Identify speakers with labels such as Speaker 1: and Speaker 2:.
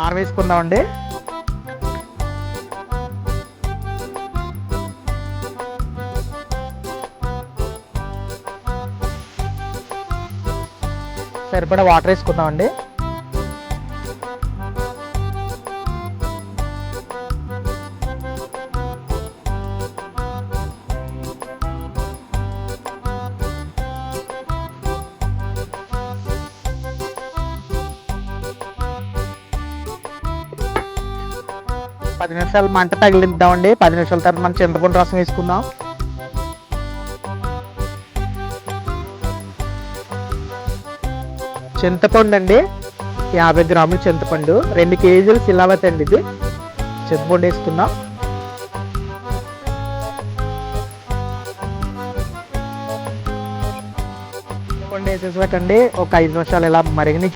Speaker 1: ఆరవేసుకుందామండి. సరిపడా వాటర్ వేసుకుందామండి. పది నిమిషాలు మంట తగిలిద్దామండి. 10 నిమిషాల తర్వాత మనం చింతపండు రసం వేసుకుందాం. చింతపండు అండి 50 గ్రాములు చింతపండు, 2 కేజీలు సిలావత్ అండి. ఇది చింతపండు వేసుకుందాం. చింతపండు వేసేసి పెట్టండి. ఒక 5 నిమిషాలు ఇలా మరిగిని